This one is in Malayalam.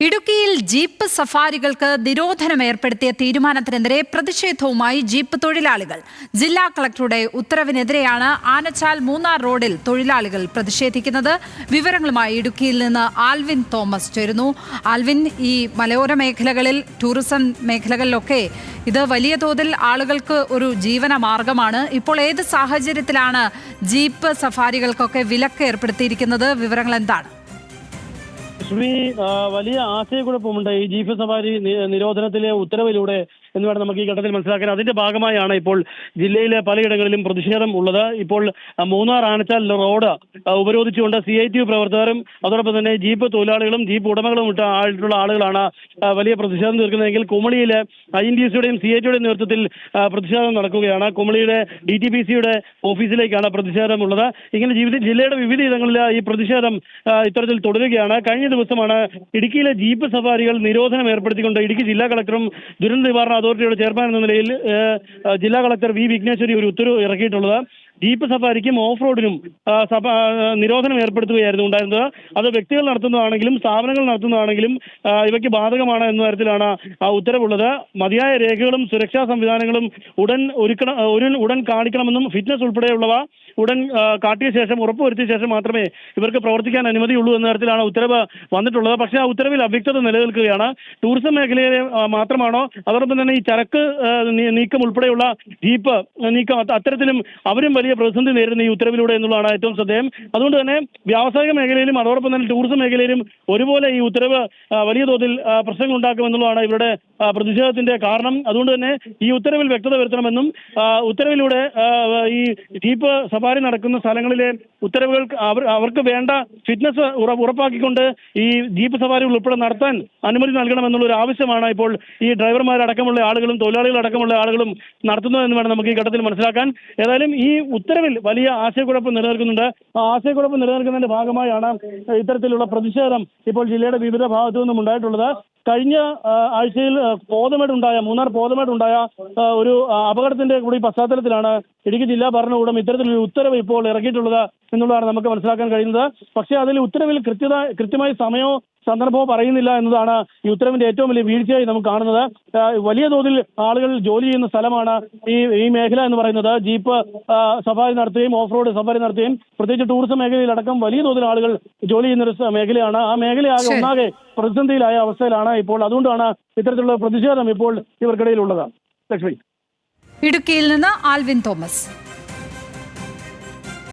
ഇടുക്കിയിൽ ജീപ്പ് സഫാരികൾക്ക് നിരോധനം ഏർപ്പെടുത്തിയ തീരുമാനത്തിനെതിരെ പ്രതിഷേധവുമായി ജീപ്പ് തൊഴിലാളികൾ. ജില്ലാ കളക്ടറുടെ ഉത്തരവിനെതിരെയാണ് ആനച്ചാൽ മൂന്നാർ റോഡിൽ തൊഴിലാളികൾ പ്രതിഷേധിക്കുന്നത്. വിവരങ്ങളുമായി ഇടുക്കിയിൽ നിന്ന് ആൽവിൻ തോമസ് ചേരുന്നു. ആൽവിൻ, ഈ മലയോര മേഖലകളിൽ, ടൂറിസം മേഖലകളിലൊക്കെ ഇത് വലിയ തോതിൽ ആളുകൾക്ക് ഒരു ജീവന മാർഗമാണ്. ഇപ്പോൾ ഏത് സാഹചര്യത്തിലാണ് ജീപ്പ് സഫാരികൾക്കൊക്കെ വിലക്ക് ഏർപ്പെടുത്തിയിരിക്കുന്നത്? വിവരങ്ങൾ എന്താണ്? വലിയ ആശയക്കുഴപ്പമുണ്ട് ഈ ജീപ്പ് സഫാരി നിരോധനത്തിലെ ഉത്തരവിലൂടെ എന്ന് വേണം നമുക്ക് ഈ ഘട്ടത്തിൽ മനസ്സിലാക്കാൻ. അതിന്റെ ഭാഗമായാണ് ഇപ്പോൾ ജില്ലയിലെ പലയിടങ്ങളിലും പ്രതിഷേധം ഉള്ളത്. ഇപ്പോൾ മൂന്നാർ ആനച്ചാൽ റോഡ് ഉപരോധിച്ചുകൊണ്ട് CITU പ്രവർത്തകരും അതോടൊപ്പം തന്നെ ജീപ്പ് തൊഴിലാളികളും ജീപ്പ് ഉടമകളും ആയിട്ടുള്ള ആളുകളാണ് വലിയ പ്രതിഷേധം തീർക്കുന്നതെങ്കിൽ കുമളിയിലെ INTUCയുടെയും CITUടെയും നേതൃത്വത്തിൽ പ്രതിഷേധം നടക്കുകയാണ്. കുമളിയുടെ DTPCയുടെ ഓഫീസിലേക്കാണ് പ്രതിഷേധമുള്ളത്. ഇങ്ങനെ ജില്ലയുടെ വിവിധ ഇടങ്ങളിൽ ഈ പ്രതിഷേധം ഇത്തരത്തിൽ തുടരുകയാണ്. കഴിഞ്ഞ ദിവസമാണ് ഇടുക്കിയിലെ ജീപ്പ് സഫാരികൾ നിരോധനം ഏർപ്പെടുത്തിക്കൊണ്ട് ഇടുക്കി ജില്ലാ കളക്ടറും ദുരന്ത നിവാരണ അതോറിറ്റിയുടെ ചെയർമാൻ എന്ന നിലയിൽ ജില്ലാ കളക്ടർ V വിഘ്നേശ്വരി ഒരു ഉത്തരവ് ഇറക്കിയിട്ടുള്ളത്. ജീപ്പ് സഫാരിക്കും ഓഫ് റോഡിനും നിരോധനം ഏർപ്പെടുത്തുകയായിരുന്നു ഉണ്ടായിരുന്നത്. അത് വ്യക്തികൾ നടത്തുന്നതാണെങ്കിലും സ്ഥാപനങ്ങൾ നടത്തുന്നതാണെങ്കിലും ഇവയ്ക്ക് ബാധകമാണ് എന്ന തരത്തിലാണ് ഉത്തരവുള്ളത്. മതിയായ രേഖകളും സുരക്ഷാ സംവിധാനങ്ങളും ഉടൻ കാണിക്കണമെന്നും ഫിറ്റ്നസ് ഉൾപ്പെടെയുള്ളവ ഉടൻ കാട്ടിയ ശേഷം ഉറപ്പുവരുത്തിയ ശേഷം മാത്രമേ ഇവർക്ക് പ്രവർത്തിക്കാൻ അനുമതിയുള്ളൂ എന്ന തരത്തിലാണ് ഉത്തരവ് വന്നിട്ടുള്ളത്. പക്ഷേ ആ ഉത്തരവിൽ അവ്യക്തത നിലനിൽക്കുകയാണ്. ടൂറിസം മേഖലയിലെ മാത്രമാണോ, അതോടൊപ്പം തന്നെ ഈ ചരക്ക് നീക്കം ഉൾപ്പെടെയുള്ള ജീപ്പ് നീക്കം അത്തരത്തിലും അവരും വലിയ പ്രതിസന്ധി നേരിടുന്ന ഈ ഉത്തരവിലൂടെ എന്നുള്ളതാണ് ഏറ്റവും ശ്രദ്ധേയം. അതുകൊണ്ട് തന്നെ വ്യാവസായിക മേഖലയിലും അതോടൊപ്പം തന്നെ ടൂറിസം മേഖലയിലും ഒരുപോലെ ഈ ഉത്തരവ് വലിയ തോതിൽ പ്രശ്നങ്ങൾ ഉണ്ടാക്കുമെന്നുള്ളതാണ് ഇവരുടെ പ്രതിഷേധത്തിന്റെ കാരണം. അതുകൊണ്ട് തന്നെ ഈ ഉത്തരവിൽ വ്യക്തത വരുത്തണമെന്നും ഉത്തരവിലൂടെ ഈ ജീപ്പ് സഫാരി നടക്കുന്ന സ്ഥലങ്ങളിലെ ഉത്തരവുകൾ അവർക്ക് വേണ്ട ഫിറ്റ്നസ് ഉറപ്പാക്കിക്കൊണ്ട് ഈ ജീപ്പ് സഫാരികൾ ഉൾപ്പെടെ നടത്താൻ അനുമതി നൽകണമെന്നുള്ള ഒരു ആവശ്യമാണ് ഇപ്പോൾ ഈ ഡ്രൈവർമാരടക്കമുള്ള ആളുകളും തൊഴിലാളികളടക്കമുള്ള ആളുകളും നടത്തുന്നതെന്ന് വേണം നമുക്ക് ഈ ഘട്ടത്തിൽ മനസ്സിലാക്കാൻ. ഏതായാലും ഈ ഉത്തരവിൽ വലിയ ആശയക്കുഴപ്പം നിലനിൽക്കുന്നുണ്ട്. ആ ആശയക്കുഴപ്പം നിലനിൽക്കുന്നതിന്റെ ഭാഗമായാണ് ഇത്തരത്തിലുള്ള പ്രതിഷേധം ഇപ്പോൾ ജില്ലയുടെ വിവിധ ഭാഗത്തു നിന്നും ഉണ്ടായിട്ടുള്ളത്. കഴിഞ്ഞ ആഴ്ചയിൽ മൂന്നാർ പോതമേടുണ്ടായ ഒരു അപകടത്തിന്റെ കൂടി പശ്ചാത്തലത്തിലാണ് ഇടുക്കി ജില്ലാ ഭരണകൂടം ഇത്തരത്തിലൊരു ഉത്തരവ് ഇപ്പോൾ ഇറക്കിയിട്ടുള്ളത് എന്നുള്ളതാണ് നമുക്ക് മനസ്സിലാക്കാൻ കഴിയുന്നത്. പക്ഷേ അതിൽ ഉത്തരവിൽ കൃത്യമായി സമയമോ സന്ദർഭമോ പറയുന്നില്ല എന്നതാണ് ഈ ഉത്തരവിന്റെ ഏറ്റവും വലിയ വീഴ്ചയായി നമുക്ക് കാണുന്നത്. വലിയ തോതിൽ ആളുകൾ ജോലി ചെയ്യുന്ന സ്ഥലമാണ് ഈ മേഖല എന്ന് പറയുന്നത്. ജീപ്പ് സഫാരി നടത്തുകയും ഓഫ് റോഡ് സഫാരി നടത്തുകയും പ്രത്യേകിച്ച് ടൂറിസം മേഖലയിലടക്കം വലിയ തോതിൽ ആളുകൾ ജോലി ചെയ്യുന്ന മേഖലയാണ്. ആ മേഖലയാകെ ഒന്നാകെ പ്രതിസന്ധിയിലായ അവസ്ഥയിലാണ് ഇപ്പോൾ. അതുകൊണ്ടാണ് ഇത്തരത്തിലുള്ള പ്രതിഷേധം ഇപ്പോൾ ഇവർക്കിടയിലുള്ളത്. ലക്ഷ്മി, ഇടുക്കിയിൽ നിന്ന് ആൽവിൻ തോമസ്.